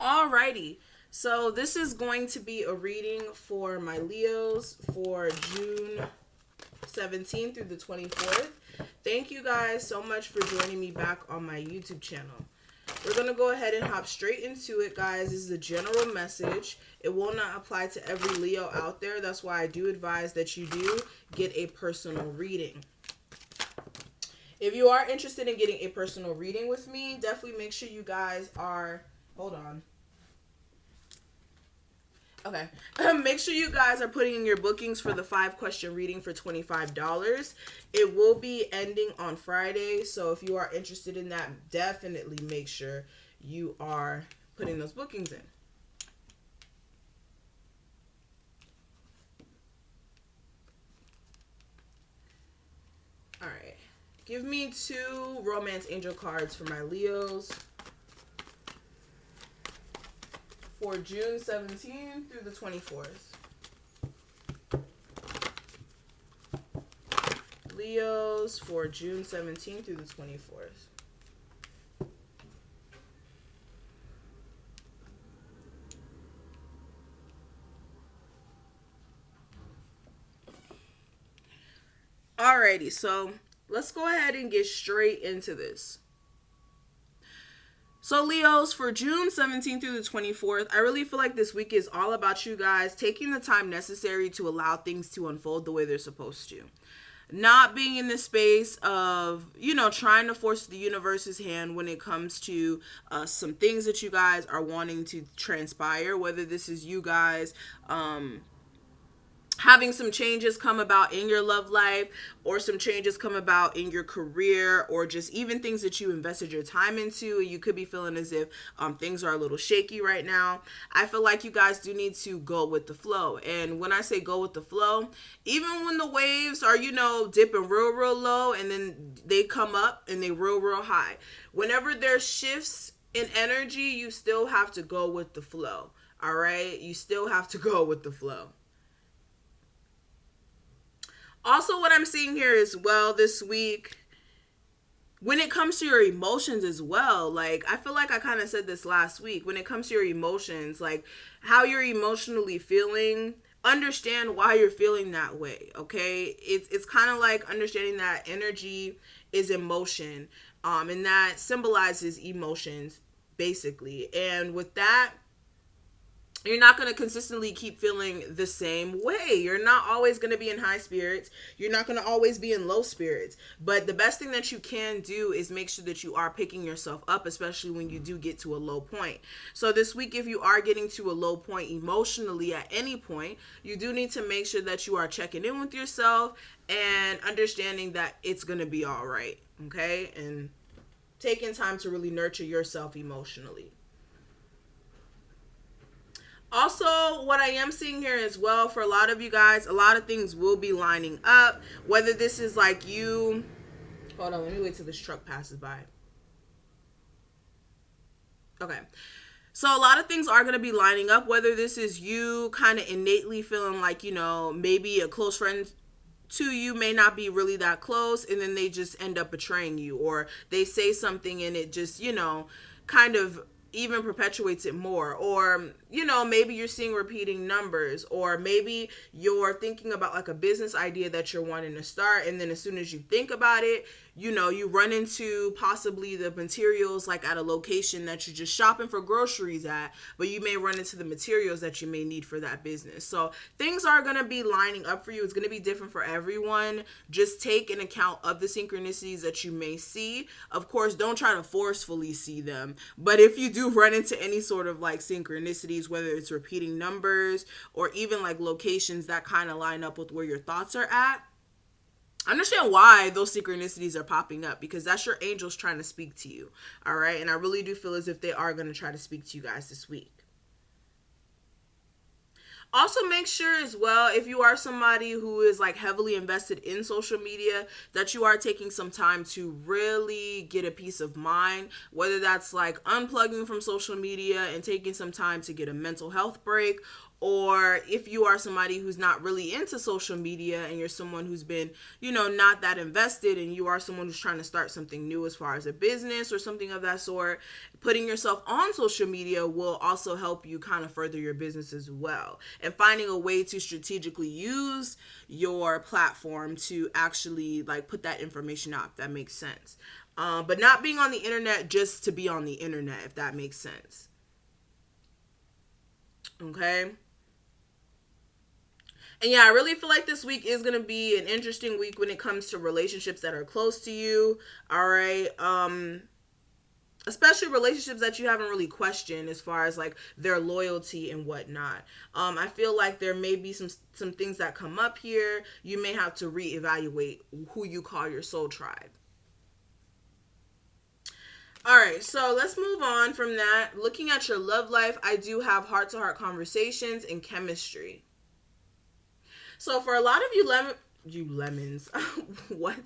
Alrighty. So this is going to be a reading for my Leos for June 17th through the 24th. Thank you guys so much for joining me back on my YouTube channel. We're going to go ahead and hop straight into it, guys. This is a general message. It will not apply to every Leo out there. That's why I do advise that you do get a personal reading. If you are interested in getting a personal reading with me, definitely make sure you guys are... Hold on. Okay. Make sure you guys are putting in your bookings for the 5-question reading for $25. It will be ending on Friday. So if you are interested in that, definitely make sure you are putting those bookings in. All right. Give me 2 romance angel cards for my Leos for June 17th through the 24th. Leos for June 17th through the 24th. Alrighty, so let's go ahead and get straight into this. So Leos, for June 17th through the 24th, I really feel like this week is all about you guys taking the time necessary to allow things to unfold the way they're supposed to. Not being in the space of, trying to force the universe's hand when it comes to some things that you guys are wanting to transpire, whether this is you guys having some changes come about in your love life, or some changes come about in your career, or just even things that you invested your time into. You could be feeling as if things are a little shaky right now. I feel like you guys do need to go with the flow. And when I say go with the flow, even when the waves are, dipping real low, and then they come up and they real high. Whenever there's shifts in energy, you still have to go with the flow. All right? You still have to go with the flow. Also, what I'm seeing here as well this week, when it comes to your emotions as well, like, I feel like I kind of said this last week, when it comes to your emotions, like how you're emotionally feeling, understand why you're feeling that way, okay? It's kind of like understanding that energy is emotion, and that symbolizes emotions, basically. And with that, you're not going to consistently keep feeling the same way. You're not always going to be in high spirits. You're not going to always be in low spirits. But the best thing that you can do is make sure that you are picking yourself up, especially when you do get to a low point. So this week, if you are getting to a low point emotionally at any point, you do need to make sure that you are checking in with yourself and understanding that it's going to be all right. Okay? And taking time to really nurture yourself emotionally. Also, what I am seeing here as well, for a lot of you guys, a lot of things will be lining up. Whether this is like you... Hold on, let me wait till this truck passes by. Okay. So a lot of things are going to be lining up. Whether this is you kind of innately feeling like, maybe a close friend to you may not be really that close, and then they just end up betraying you. Or they say something and it just, kind of even perpetuates it more. Or maybe you're seeing repeating numbers, or maybe you're thinking about like a business idea that you're wanting to start, and then as soon as you think about it, you run into possibly the materials like at a location that you're just shopping for groceries at, but you may run into the materials that you may need for that business. So things are going to be lining up for you. It's going to be different for everyone. Just take an account of the synchronicities that you may see. Of course, don't try to forcefully see them, but if you do run into any sort of like synchronicities, whether it's repeating numbers or even like locations that kind of line up with where your thoughts are at, understand why those synchronicities are popping up, because that's your angels trying to speak to you. All right. And I really do feel as if they are going to try to speak to you guys this week. Also, make sure as well, if you are somebody who is like heavily invested in social media, that you are taking some time to really get a peace of mind, whether that's like unplugging from social media and taking some time to get a mental health break, or if you are somebody who's not really into social media and you're someone who's been, not that invested, and you are someone who's trying to start something new as far as a business or something of that sort, putting yourself on social media will also help you kind of further your business as well. And finding a way to strategically use your platform to actually like put that information out, if that makes sense. But not being on the internet just to be on the internet, if that makes sense. Okay. And yeah, I really feel like this week is going to be an interesting week when it comes to relationships that are close to you. All right. Especially relationships that you haven't really questioned as far as like their loyalty and whatnot. I feel like there may be some things that come up here. You may have to reevaluate who you call your soul tribe. All right, so let's move on from that. Looking at your love life, I do have heart-to-heart conversations and chemistry. So for a lot of you lemons, what?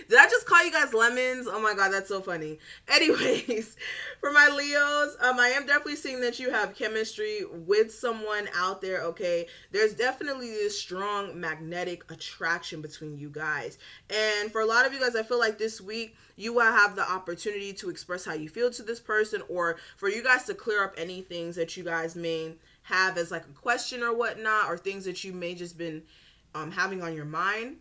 Did I just call you guys lemons? Oh my god, that's so funny. Anyways, for my Leos, I am definitely seeing that you have chemistry with someone out there, okay? There's definitely this strong magnetic attraction between you guys. And for a lot of you guys, I feel like this week you will have the opportunity to express how you feel to this person, or for you guys to clear up any things that you guys may have as like a question or whatnot, or things that you may just been having on your mind.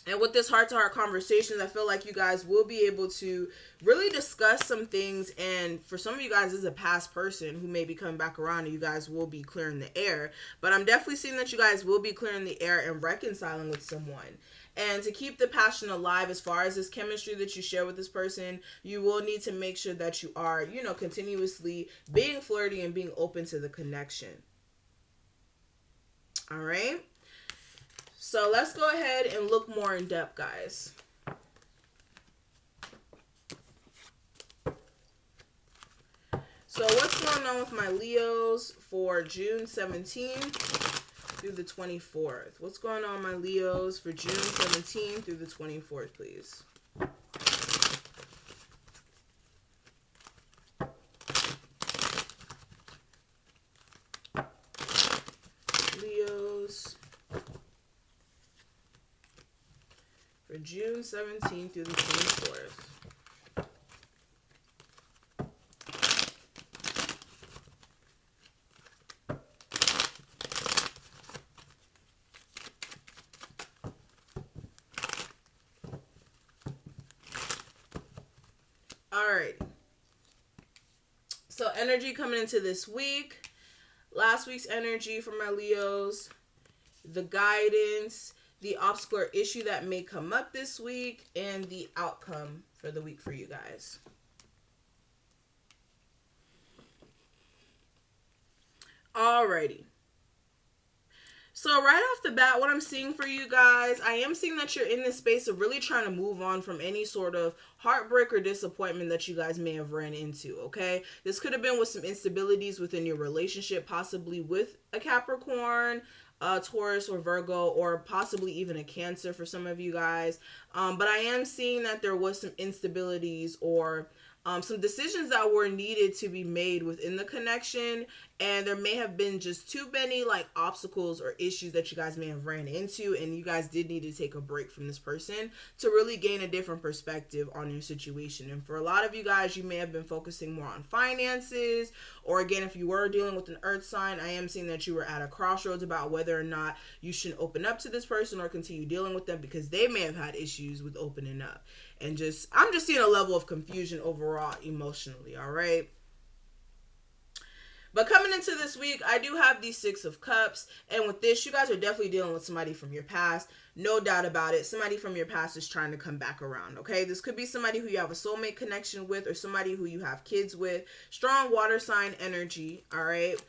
And with this heart-to-heart conversations, I feel like you guys will be able to really discuss some things. And for some of you guys, this is a past person who may be coming back around, and you guys will be clearing the air. But I'm definitely seeing that you guys will be clearing the air and reconciling with someone. And to keep the passion alive as far as this chemistry that you share with this person, you will need to make sure that you are, continuously being flirty and being open to the connection. All right. So let's go ahead and look more in depth, guys. So what's going on with my Leos for June 17th through the 24th? What's going on, my Leos, for June 17th through the 24th, please? Leos for June 17th through the 24th. All right. So energy coming into this week. Last week's energy for my Leos. The guidance, the obstacle or issue that may come up this week, and the outcome for the week for you guys. Alrighty. So right off the bat, what I'm seeing for you guys, I am seeing that you're in this space of really trying to move on from any sort of heartbreak or disappointment that you guys may have ran into, okay? This could have been with some instabilities within your relationship, possibly with a Capricorn, Taurus, or Virgo, or possibly even a Cancer for some of you guys. But I am seeing that there was some instabilities or some decisions that were needed to be made within the connection, and there may have been just too many like obstacles or issues that you guys may have ran into, and you guys did need to take a break from this person to really gain a different perspective on your situation. And for a lot of you guys, you may have been focusing more on finances, or again, if you were dealing with an earth sign, I am seeing that you were at a crossroads about whether or not you should open up to this person or continue dealing with them, because they may have had issues with opening up. And I'm just seeing a level of confusion overall emotionally, all right? But coming into this week, I do have the Six of Cups. And with this, you guys are definitely dealing with somebody from your past. No doubt about it. Somebody from your past is trying to come back around, okay? This could be somebody who you have a soulmate connection with, or somebody who you have kids with. Strong water sign energy, all right?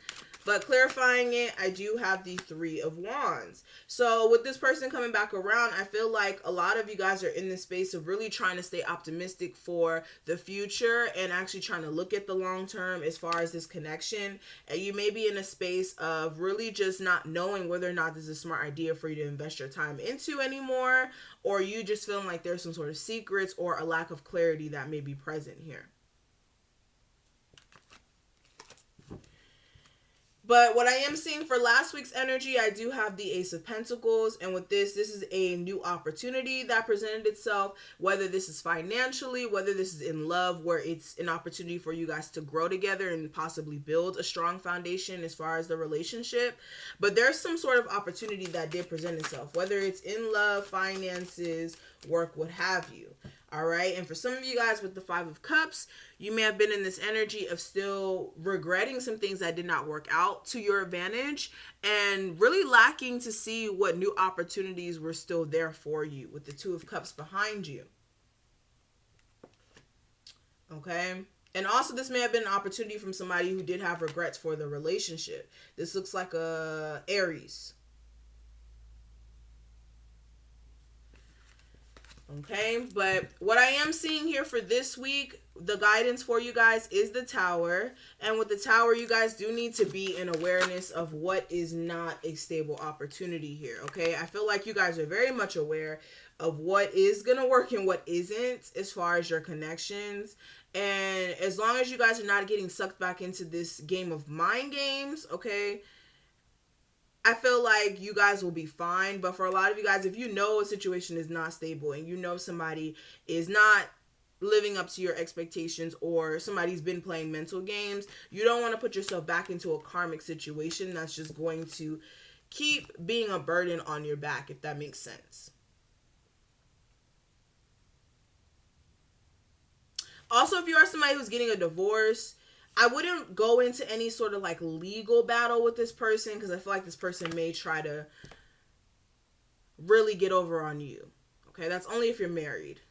But clarifying it, I do have the Three of Wands. So with this person coming back around, I feel like a lot of you guys are in this space of really trying to stay optimistic for the future and actually trying to look at the long term as far as this connection. And you may be in a space of really just not knowing whether or not this is a smart idea for you to invest your time into anymore, or you just feeling like there's some sort of secrets or a lack of clarity that may be present here. But what I am seeing for last week's energy, I do have the Ace of Pentacles. And with this is a new opportunity that presented itself, whether this is financially, whether this is in love, where it's an opportunity for you guys to grow together and possibly build a strong foundation as far as the relationship. But there's some sort of opportunity that did present itself, whether it's in love, finances, work, what have you. All right. And for some of you guys with the Five of Cups, you may have been in this energy of still regretting some things that did not work out to your advantage and really lacking to see what new opportunities were still there for you with the Two of Cups behind you. Okay. And also this may have been an opportunity from somebody who did have regrets for the relationship. This looks like a Aries. Okay, but what I am seeing here for this week, the guidance for you guys is the Tower. And with the Tower, you guys do need to be in awareness of what is not a stable opportunity here. Okay, I feel like you guys are very much aware of what is going to work and what isn't as far as your connections. And as long as you guys are not getting sucked back into this game of mind games, okay, I feel like you guys will be fine. But for a lot of you guys, if you know a situation is not stable and you know somebody is not living up to your expectations or somebody's been playing mental games, you don't want to put yourself back into a karmic situation that's just going to keep being a burden on your back, if that makes sense. Also, if you are somebody who's getting a divorce, I wouldn't go into any sort of like legal battle with this person because I feel like this person may try to really get over on you. Okay, that's only if you're married.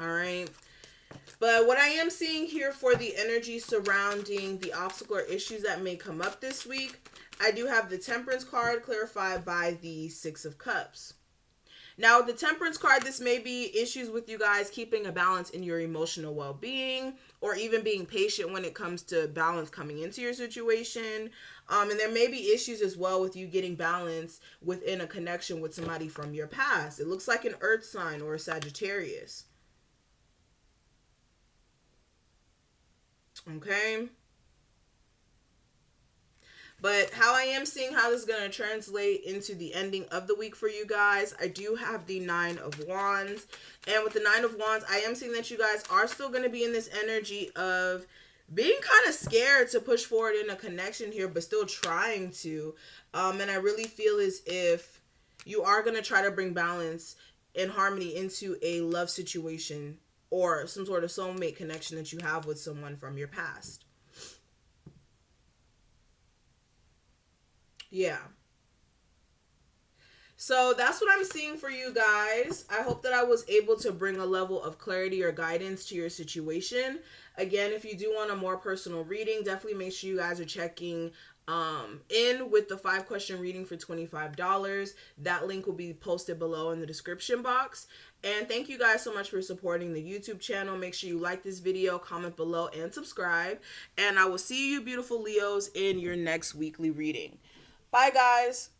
All right. But what I am seeing here for the energy surrounding the obstacle or issues that may come up this week, I do have the Temperance card clarified by the Six of Cups. Now, the Temperance card, this may be issues with you guys keeping a balance in your emotional well-being or even being patient when it comes to balance coming into your situation. And there may be issues as well with you getting balance within a connection with somebody from your past. It looks like an Earth sign or a Sagittarius. Okay. But how I am seeing how this is going to translate into the ending of the week for you guys, I do have the Nine of Wands. And with the Nine of Wands, I am seeing that you guys are still going to be in this energy of being kind of scared to push forward in a connection here, but still trying to. And I really feel as if you are going to try to bring balance and harmony into a love situation or some sort of soulmate connection that you have with someone from your past. Yeah. So that's what I'm seeing for you guys. I hope that I was able to bring a level of clarity or guidance to your situation. Again, if you do want a more personal reading, definitely make sure you guys are checking in with the 5-question reading for $25. That link will be posted below in the description box. And thank you guys so much for supporting the YouTube channel. Make sure you like this video, comment below, and subscribe. And I will see you beautiful Leos in your next weekly reading. Bye, guys.